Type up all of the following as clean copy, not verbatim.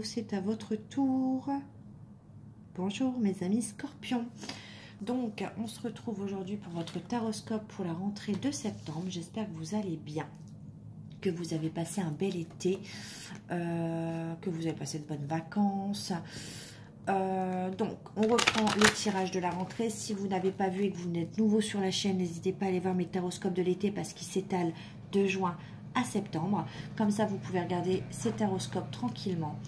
C'est à votre tour. Bonjour mes amis scorpions. Donc on se retrouve aujourd'hui pour votre taroscope pour la rentrée de septembre. J'espère que vous allez bien, que vous avez passé un bel été, que vous avez passé de bonnes vacances. Donc on reprend le tirage de la rentrée. Si vous n'avez pas vu et que vous êtes nouveau sur la chaîne, n'hésitez pas à aller voir mes taroscopes de l'été parce qu'ils s'étalent de juin à septembre. Comme ça vous pouvez regarder ces taroscopes tranquillement.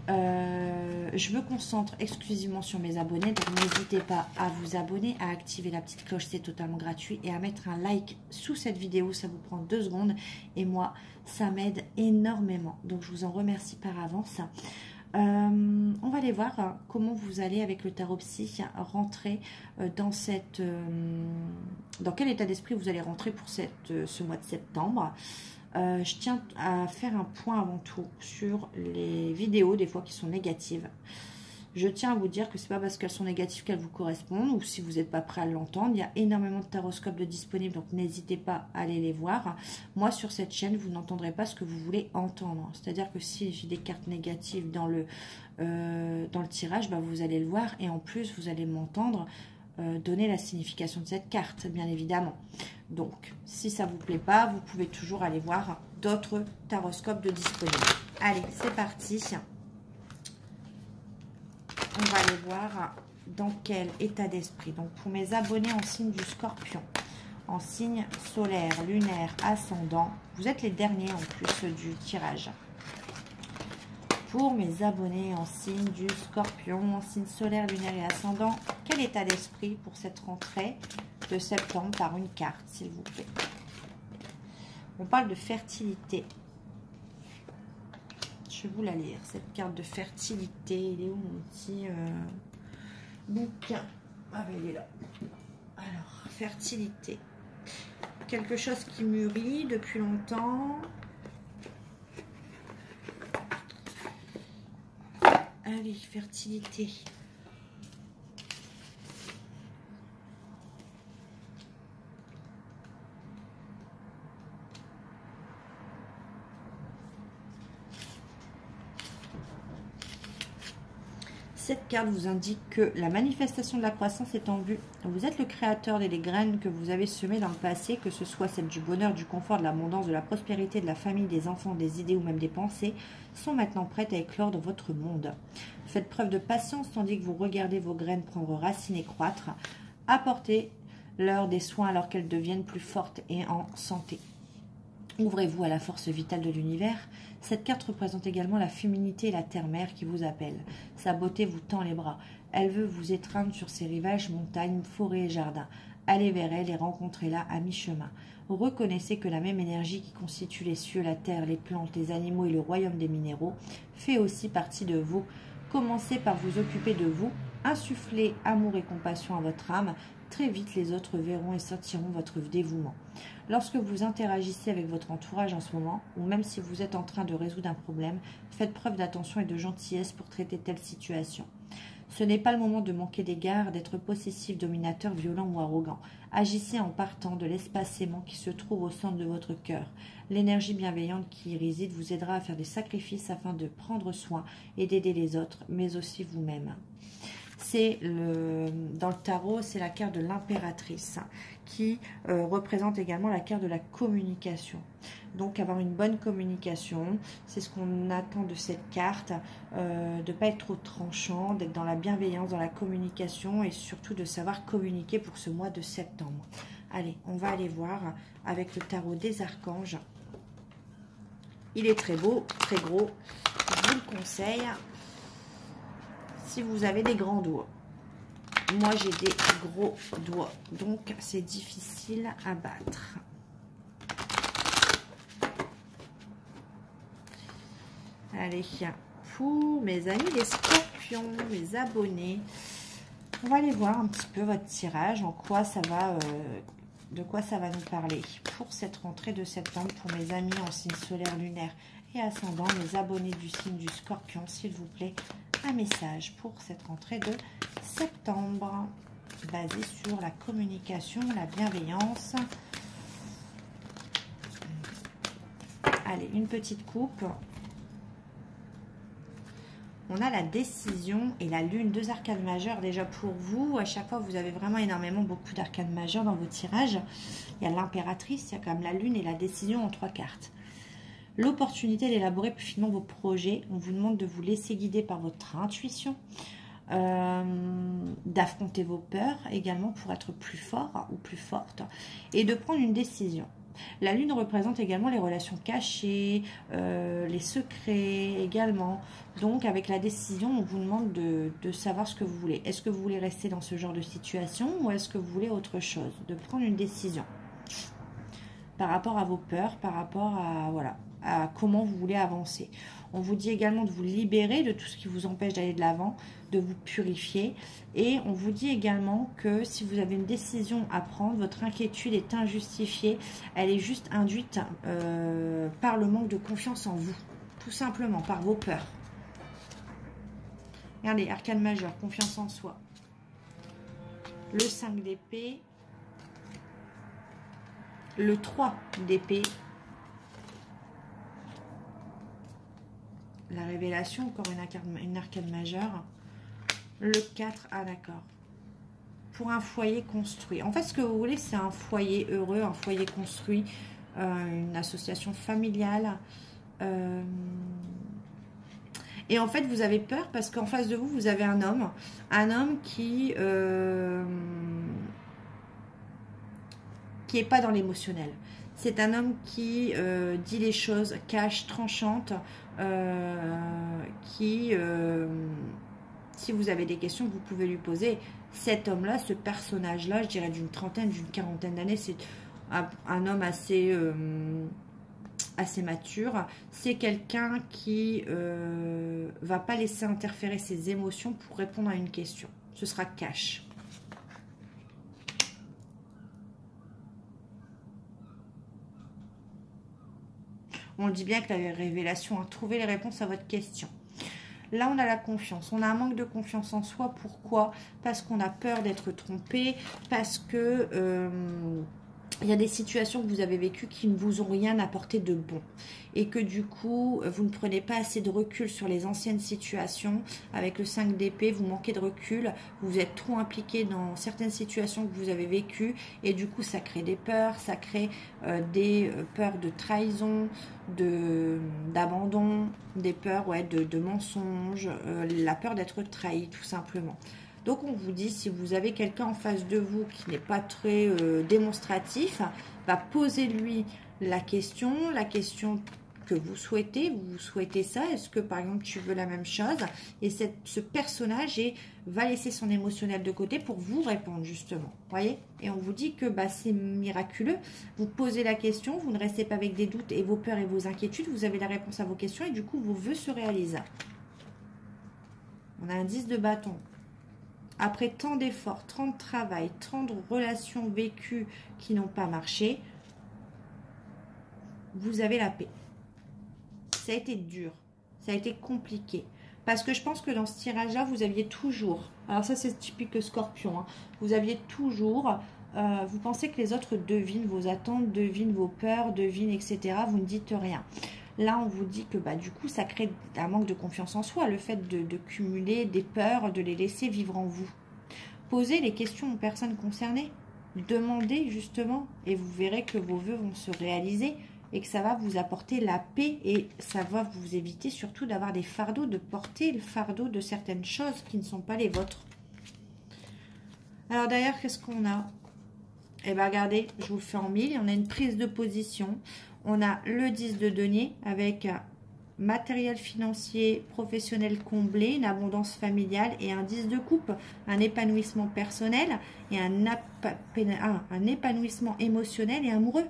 Je me concentre exclusivement sur mes abonnés, donc n'hésitez pas à vous abonner, à activer la petite cloche, c'est totalement gratuit, et à mettre un like sous cette vidéo, ça vous prend 2 secondes et moi ça m'aide énormément, donc je vous en remercie par avance. On va aller voir comment vous allez avec le tarot psy rentrer dans quel état d'esprit vous allez rentrer pour ce mois de septembre. Je tiens à faire un point avant tout sur les vidéos des fois qui sont négatives. Je tiens à vous dire que c'est pas parce qu'elles sont négatives qu'elles vous correspondent, ou si vous n'êtes pas prêt à l'entendre. Il y a énormément de taroscopes de disponibles, donc n'hésitez pas à aller les voir. Moi sur cette chaîne vous n'entendrez pas ce que vous voulez entendre, c'est à dire que si j'ai des cartes négatives dans le tirage, bah, vous allez le voir, et en plus vous allez m'entendre donner la signification de cette carte, bien évidemment. Donc si ça vous plaît pas, vous pouvez toujours aller voir d'autres taroscopes de disponibles. Allez, c'est parti. On va aller voir dans quel état d'esprit. Donc pour mes abonnés en signe du Scorpion, en signe solaire, lunaire, ascendant, vous êtes les derniers en plus du tirage. Pour mes abonnés en signe du Scorpion, en signe solaire, lunaire et ascendant, quel état d'esprit pour cette rentrée de septembre par une carte, s'il vous plaît? On parle de fertilité. Je vais vous la lire, cette carte de fertilité. Il est où mon petit bouquin? Ah ben il est là. Alors, fertilité. Quelque chose qui mûrit depuis longtemps. Allez, fertilité. Cette carte vous indique que la manifestation de la croissance est en vue. Vous êtes le créateur des graines que vous avez semées dans le passé, que ce soit celle du bonheur, du confort, de l'abondance, de la prospérité, de la famille, des enfants, des idées ou même des pensées, sont maintenant prêtes à éclore dans votre monde. Faites preuve de patience tandis que vous regardez vos graines prendre racine et croître. Apportez-leur des soins alors qu'elles deviennent plus fortes et en santé. Ouvrez-vous à la force vitale de l'univers. Cette carte représente également la féminité et la terre-mère qui vous appelle. Sa beauté vous tend les bras. Elle veut vous étreindre sur ses rivages, montagnes, forêts et jardins. Allez vers elle et rencontrez-la à mi-chemin. Reconnaissez que la même énergie qui constitue les cieux, la terre, les plantes, les animaux et le royaume des minéraux fait aussi partie de vous. Commencez par vous occuper de vous. Insufflez amour et compassion à votre âme. Très vite, les autres verront et sentiront votre dévouement. Lorsque vous interagissez avec votre entourage en ce moment, ou même si vous êtes en train de résoudre un problème, faites preuve d'attention et de gentillesse pour traiter telle situation. Ce n'est pas le moment de manquer d'égard, d'être possessif, dominateur, violent ou arrogant. Agissez en partant de l'espace aimant qui se trouve au centre de votre cœur. L'énergie bienveillante qui y réside vous aidera à faire des sacrifices afin de prendre soin et d'aider les autres, mais aussi vous-même. Dans le tarot, c'est la carte de l'impératrice qui représente également la carte de la communication. Donc avoir une bonne communication, c'est ce qu'on attend de cette carte, de ne pas être trop tranchant, d'être dans la bienveillance, dans la communication et surtout de savoir communiquer pour ce mois de septembre. Allez, on va aller voir avec le tarot des archanges. Il est très beau, très gros, je vous le conseille. Si vous avez des grands doigts. Moi, j'ai des gros doigts. Donc, c'est difficile à battre. Allez, pour mes amis les scorpions, mes abonnés, on va aller voir un petit peu votre tirage, de quoi ça va nous parler pour cette rentrée de septembre, pour mes amis en signe solaire, lunaire et ascendant, mes abonnés du signe du Scorpion, s'il vous plaît, un message pour cette rentrée de septembre, basé sur la communication, la bienveillance. Allez, une petite coupe. On a la décision et la lune, 2 arcanes majeures déjà pour vous. À chaque fois, vous avez vraiment énormément, beaucoup d'arcanes majeures dans vos tirages. Il y a l'impératrice, il y a quand même la lune et la décision en 3 cartes. L'opportunité d'élaborer plus finement vos projets. On vous demande de vous laisser guider par votre intuition. D'affronter vos peurs également pour être plus fort ou plus forte. Et de prendre une décision. La lune représente également les relations cachées, les secrets également. Donc avec la décision, on vous demande de savoir ce que vous voulez. Est-ce que vous voulez rester dans ce genre de situation ou est-ce que vous voulez autre chose? De prendre une décision par rapport à vos peurs, par rapport à, voilà, à comment vous voulez avancer. On vous dit également de vous libérer de tout ce qui vous empêche d'aller de l'avant, de vous purifier. Et on vous dit également que si vous avez une décision à prendre, votre inquiétude est injustifiée. Elle est juste induite par le manque de confiance en vous. Tout simplement, par vos peurs. Regardez, arcane majeur, confiance en soi. Le 5 d'épée. Le 3 d'épée. La révélation, encore une arcane majeure. Le 4, ah d'accord. Pour un foyer construit. En fait, ce que vous voulez, c'est un foyer heureux, un foyer construit, une association familiale. Et en fait, vous avez peur parce qu'en face de vous, vous avez un homme qui est pas dans l'émotionnel. C'est un homme qui dit les choses cash, tranchantes, si vous avez des questions, vous pouvez lui poser. Cet homme-là, ce personnage-là, je dirais d'une trentaine, d'une quarantaine d'années, c'est un homme assez mature. C'est quelqu'un qui va pas laisser interférer ses émotions pour répondre à une question. Ce sera cash. On dit bien que la révélation a trouvé les réponses à votre question. Là, on a la confiance. On a un manque de confiance en soi. Pourquoi? Parce qu'on a peur d'être trompé. Parce que il y a des situations que vous avez vécues qui ne vous ont rien apporté de bon. Et que du coup, vous ne prenez pas assez de recul sur les anciennes situations. Avec le 5 d'épée, vous manquez de recul. Vous êtes trop impliqué dans certaines situations que vous avez vécues. Et du coup, ça crée des peurs. Ça crée des peurs de trahison, d'abandon, des peurs de mensonges, la peur d'être trahi tout simplement. Donc on vous dit, si vous avez quelqu'un en face de vous qui n'est pas très démonstratif, posez-lui la question que vous souhaitez. Vous souhaitez ça? Est-ce que par exemple tu veux la même chose? Et ce personnage va laisser son émotionnel de côté pour vous répondre justement. Voyez? Et on vous dit que c'est miraculeux. Vous posez la question, vous ne restez pas avec des doutes et vos peurs et vos inquiétudes. Vous avez la réponse à vos questions et du coup vos vœux se réalisent. On a un 10 de bâton. Après tant d'efforts, tant de travail, tant de relations vécues qui n'ont pas marché, vous avez la paix. Ça a été dur, ça a été compliqué. Parce que je pense que dans ce tirage-là, vous aviez toujours, alors ça c'est typique Scorpion, hein, vous aviez toujours, vous pensez que les autres devinent vos attentes, devinent vos peurs, devinent, etc. Vous ne dites rien. Là, on vous dit que du coup, ça crée un manque de confiance en soi, le fait de cumuler des peurs, de les laisser vivre en vous. Posez les questions aux personnes concernées. Demandez justement et vous verrez que vos vœux vont se réaliser et que ça va vous apporter la paix et ça va vous éviter surtout d'avoir des fardeaux, de porter le fardeau de certaines choses qui ne sont pas les vôtres. Alors d'ailleurs, qu'est-ce qu'on a? Eh bien, regardez, je vous le fais en mille. On a une prise de position. On a le 10 de denier avec matériel financier, professionnel comblé, une abondance familiale et un 10 de coupe, un épanouissement personnel et un épanouissement émotionnel et amoureux.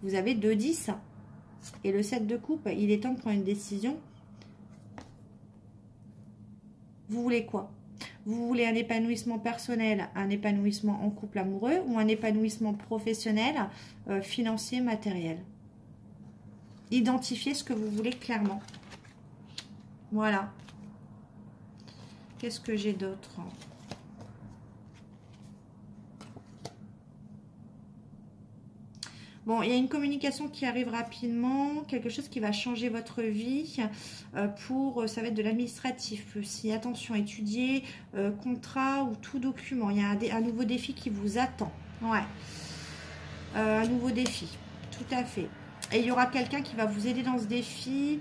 Vous avez 2 10 et le 7 de coupe. Il est temps de prendre une décision. Vous voulez quoi? Vous voulez un épanouissement personnel, un épanouissement en couple amoureux ou un épanouissement professionnel, financier, matériel? Identifiez ce que vous voulez clairement. Voilà. Qu'est-ce que j'ai d'autre? Bon, il y a une communication qui arrive rapidement, quelque chose qui va changer votre vie ça va être de l'administratif aussi. Attention, étudier, contrat ou tout document. Il y a un nouveau défi qui vous attend. Ouais, un nouveau défi, tout à fait. Et il y aura quelqu'un qui va vous aider dans ce défi,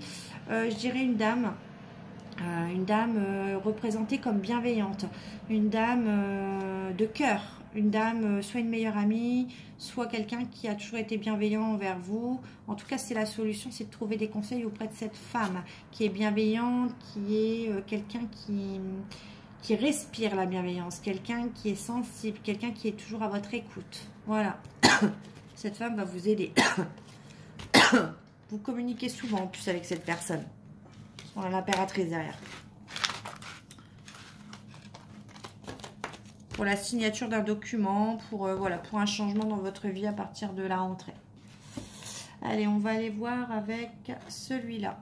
je dirais une dame. Une dame représentée comme bienveillante, une dame de cœur, une dame soit une meilleure amie, soit quelqu'un qui a toujours été bienveillant envers vous. En tout cas, c'est la solution, c'est de trouver des conseils auprès de cette femme qui est bienveillante, qui est quelqu'un qui respire la bienveillance, quelqu'un qui est sensible, quelqu'un qui est toujours à votre écoute. Voilà, cette femme va vous aider. Vous communiquez souvent en plus avec cette personne. On a l'impératrice derrière. Pour la signature d'un document, voilà, pour un changement dans votre vie à partir de la rentrée. Allez, on va aller voir avec celui-là.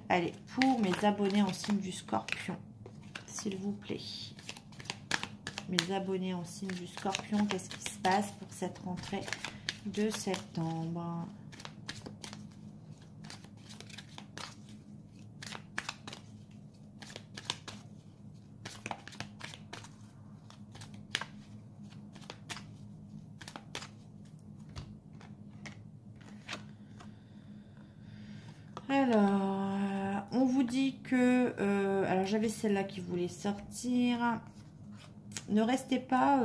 Allez, pour mes abonnés en signe du Scorpion, s'il vous plaît. Mes abonnés en signe du Scorpion, qu'est-ce qui se passe pour cette rentrée de septembre? Alors, on vous dit que... alors, j'avais celle-là qui voulait sortir. Ne restez pas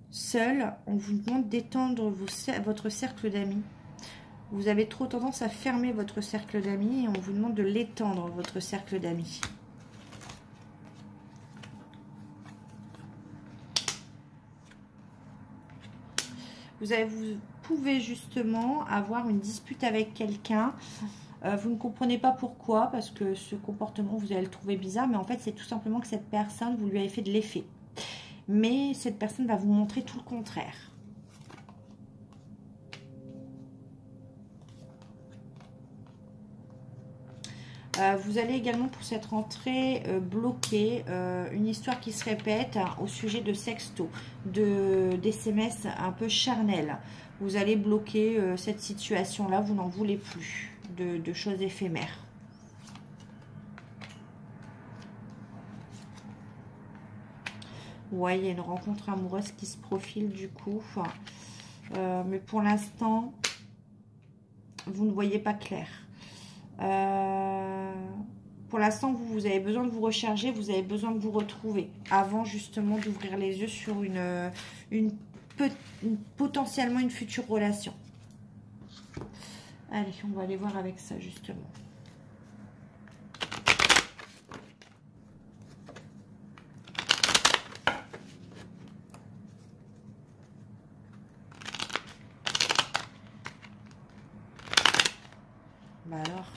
seul. On vous demande d'étendre votre cercle d'amis. Vous avez trop tendance à fermer votre cercle d'amis et on vous demande de l'étendre, votre cercle d'amis. Vous pouvez justement avoir une dispute avec quelqu'un. Vous ne comprenez pas pourquoi, parce que ce comportement, vous allez le trouver bizarre, mais en fait, c'est tout simplement que cette personne, vous lui avez fait de l'effet. Mais cette personne va vous montrer tout le contraire. Vous allez également pour cette rentrée bloquer une histoire qui se répète au sujet de sexto, d'SMS un peu charnel. Vous allez bloquer cette situation-là, vous n'en voulez plus de choses éphémères. Ouais, il y a une rencontre amoureuse qui se profile du coup. Mais pour l'instant, vous ne voyez pas clair. Pour l'instant, vous avez besoin de vous recharger, vous avez besoin de vous retrouver avant justement d'ouvrir les yeux sur potentiellement une future relation. Allez, on va aller voir avec ça justement. Bah alors.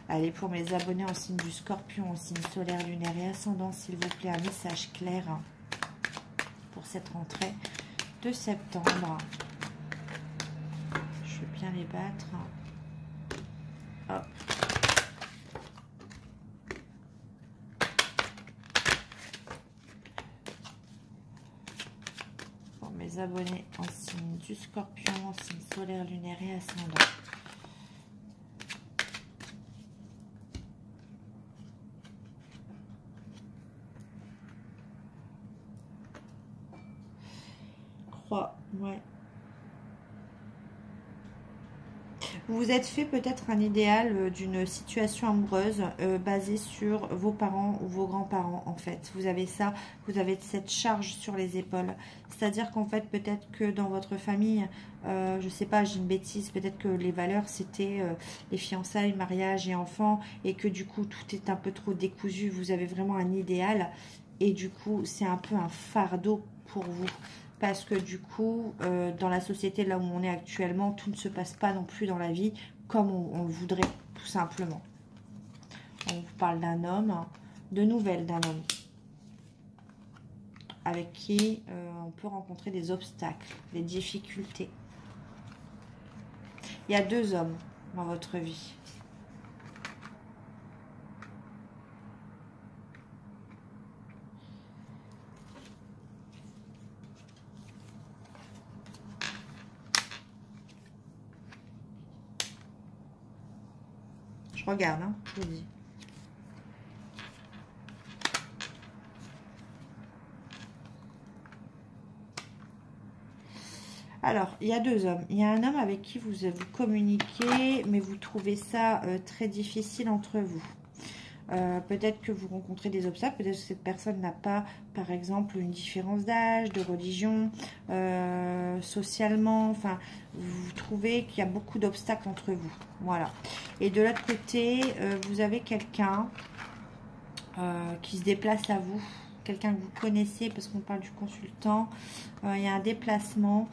Allez, pour mes abonnés en signe du Scorpion, en signe solaire, lunaire et ascendant, s'il vous plaît, un message clair pour cette rentrée de septembre. Je veux bien les battre. Hop. Pour mes abonnés en signe du Scorpion, en signe solaire, lunaire et ascendant. Ouais. Vous vous êtes fait peut-être un idéal d'une situation amoureuse basée sur vos parents ou vos grands-parents en fait. Vous avez ça, vous avez cette charge sur les épaules. C'est-à-dire qu'en fait peut-être que dans votre famille, je sais pas, j'ai une bêtise, peut-être que les valeurs c'était les fiançailles, mariage et enfants et que du coup tout est un peu trop décousu. Vous avez vraiment un idéal et du coup c'est un peu un fardeau pour vous. Parce que du coup, dans la société là où on est actuellement, tout ne se passe pas non plus dans la vie comme on le voudrait, tout simplement. On vous parle d'un homme, de nouvelles d'un homme, avec qui on peut rencontrer des obstacles, des difficultés. Il y a 2 hommes dans votre vie. Je regarde, hein, je vous dis. Alors, il y a 2 hommes. Il y a un homme avec qui vous communiquez, mais vous trouvez ça très difficile entre vous. Peut-être que vous rencontrez des obstacles, peut-être que cette personne n'a pas, par exemple, une différence d'âge, de religion, socialement, enfin, vous trouvez qu'il y a beaucoup d'obstacles entre vous, voilà. Et de l'autre côté, vous avez quelqu'un qui se déplace à vous, quelqu'un que vous connaissez, parce qu'on parle du consultant, il y a un déplacement,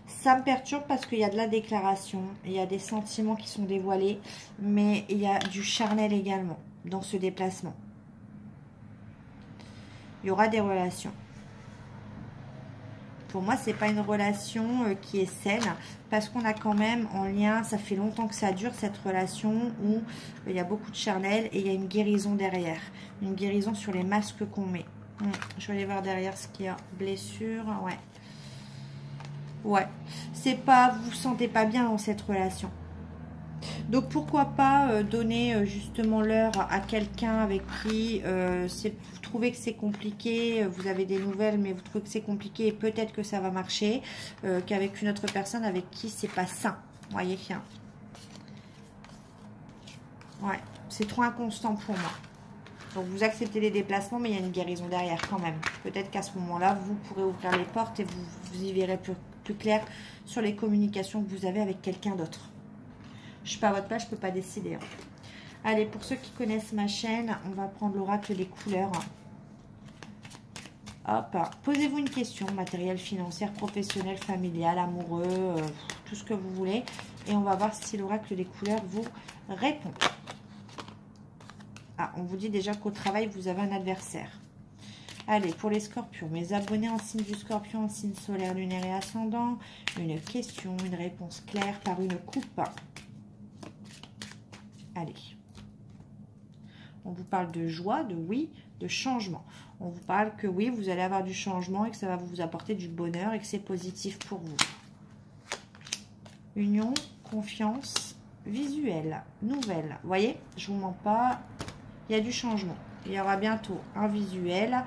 ça me perturbe parce qu'il y a de la déclaration, il y a des sentiments qui sont dévoilés, mais il y a du charnel également dans ce déplacement. Il y aura des relations. Pour moi, c'est pas une relation qui est saine, parce qu'on a quand même en lien, ça fait longtemps que ça dure, cette relation où il y a beaucoup de charnel et il y a une guérison derrière. Une guérison sur les masques qu'on met. Je vais aller voir derrière ce qu'il y a. Blessure, ouais. Ouais, c'est pas, vous vous sentez pas bien dans cette relation. Donc pourquoi pas donner justement l'heure à quelqu'un avec qui vous trouvez que c'est compliqué, vous avez des nouvelles mais vous trouvez que c'est compliqué et peut-être que ça va marcher, qu'avec une autre personne avec qui c'est pas sain. Vous voyez, ouais, c'est trop inconstant pour moi. Donc vous acceptez les déplacements, mais il y a une guérison derrière quand même. Peut-être qu'à ce moment-là, vous pourrez ouvrir les portes et vous y verrez plus clair sur les communications que vous avez avec quelqu'un d'autre. Je suis pas à votre place, je peux pas décider. Hein. Allez, pour ceux qui connaissent ma chaîne, on va prendre l'oracle des couleurs. Hop, posez-vous une question, matériel, financière, professionnel, familial, amoureux, tout ce que vous voulez. Et on va voir si l'oracle des couleurs vous répond. Ah, on vous dit déjà qu'au travail, vous avez un adversaire. Allez, pour les scorpions, mes abonnés en signe du scorpion, en signe solaire, lunaire et ascendant, une question, une réponse claire par une coupe. Allez. On vous parle de joie, de oui, de changement. On vous parle que oui, vous allez avoir du changement et que ça va vous apporter du bonheur et que c'est positif pour vous. Union, confiance, visuel, nouvelle. Vous voyez, je ne vous mens pas, il y a du changement. Il y aura bientôt un visuel,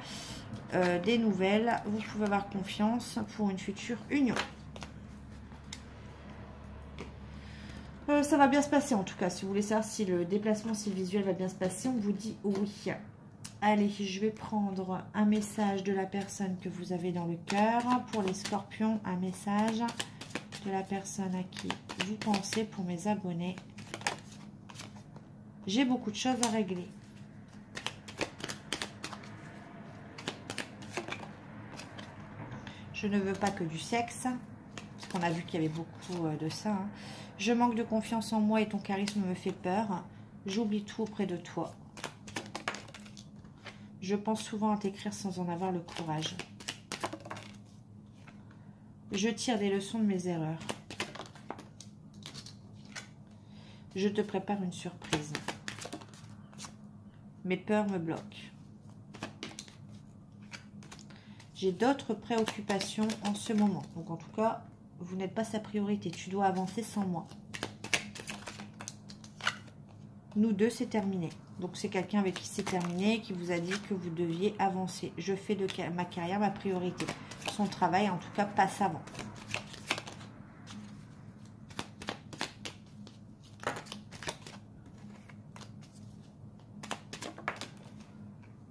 des nouvelles. Vous pouvez avoir confiance pour une future union. Ça va bien se passer en tout cas. Si vous voulez savoir si le déplacement, si le visuel va bien se passer, on vous dit oui. Allez, je vais prendre un message de la personne que vous avez dans le cœur. Pour les scorpions, un message de la personne à qui vous pensez pour mes abonnés. J'ai beaucoup de choses à régler. Je ne veux pas que du sexe, parce qu'on a vu qu'il y avait beaucoup de ça. Hein. Je manque de confiance en moi et ton charisme me fait peur. J'oublie tout auprès de toi. Je pense souvent à t'écrire sans en avoir le courage. Je tire des leçons de mes erreurs. Je te prépare une surprise. Mes peurs me bloquent. J'ai d'autres préoccupations en ce moment. Donc en tout cas, vous n'êtes pas sa priorité. Tu dois avancer sans moi. Nous deux, c'est terminé. Donc c'est quelqu'un avec qui c'est terminé, qui vous a dit que vous deviez avancer. Je fais de ma carrière ma priorité. Son travail, en tout cas, passe avant.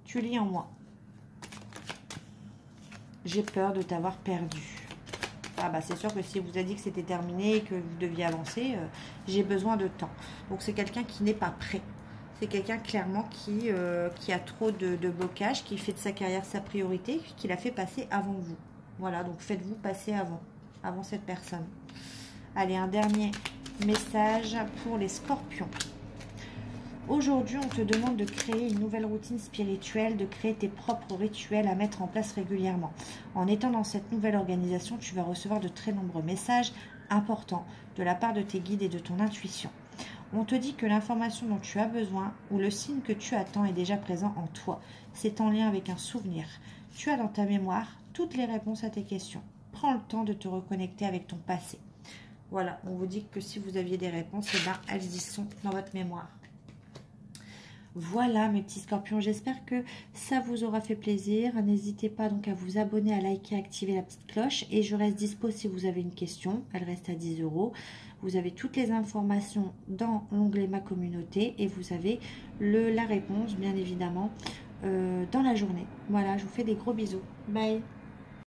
Tu lis en moi. J'ai peur de t'avoir perdu. Ah bah c'est sûr que si vous a dit que c'était terminé et que vous deviez avancer, j'ai besoin de temps. Donc c'est quelqu'un qui n'est pas prêt. C'est quelqu'un clairement qui a trop de blocages, qui fait de sa carrière sa priorité, qui l'a fait passer avant vous. Voilà, donc faites-vous passer avant cette personne. Allez, un dernier message pour les scorpions. Aujourd'hui, on te demande de créer une nouvelle routine spirituelle, de créer tes propres rituels à mettre en place régulièrement. En étant dans cette nouvelle organisation, tu vas recevoir de très nombreux messages importants de la part de tes guides et de ton intuition. On te dit que l'information dont tu as besoin ou le signe que tu attends est déjà présent en toi. C'est en lien avec un souvenir. Tu as dans ta mémoire toutes les réponses à tes questions. Prends le temps de te reconnecter avec ton passé. Voilà, on vous dit que si vous aviez des réponses, eh ben, elles y sont dans votre mémoire. Voilà mes petits scorpions, j'espère que ça vous aura fait plaisir. N'hésitez pas donc à vous abonner, à liker, à activer la petite cloche. Et je reste dispo si vous avez une question, elle reste à 10 €. Vous avez toutes les informations dans l'onglet Ma communauté et vous avez la réponse bien évidemment dans la journée. Voilà, je vous fais des gros bisous. Bye.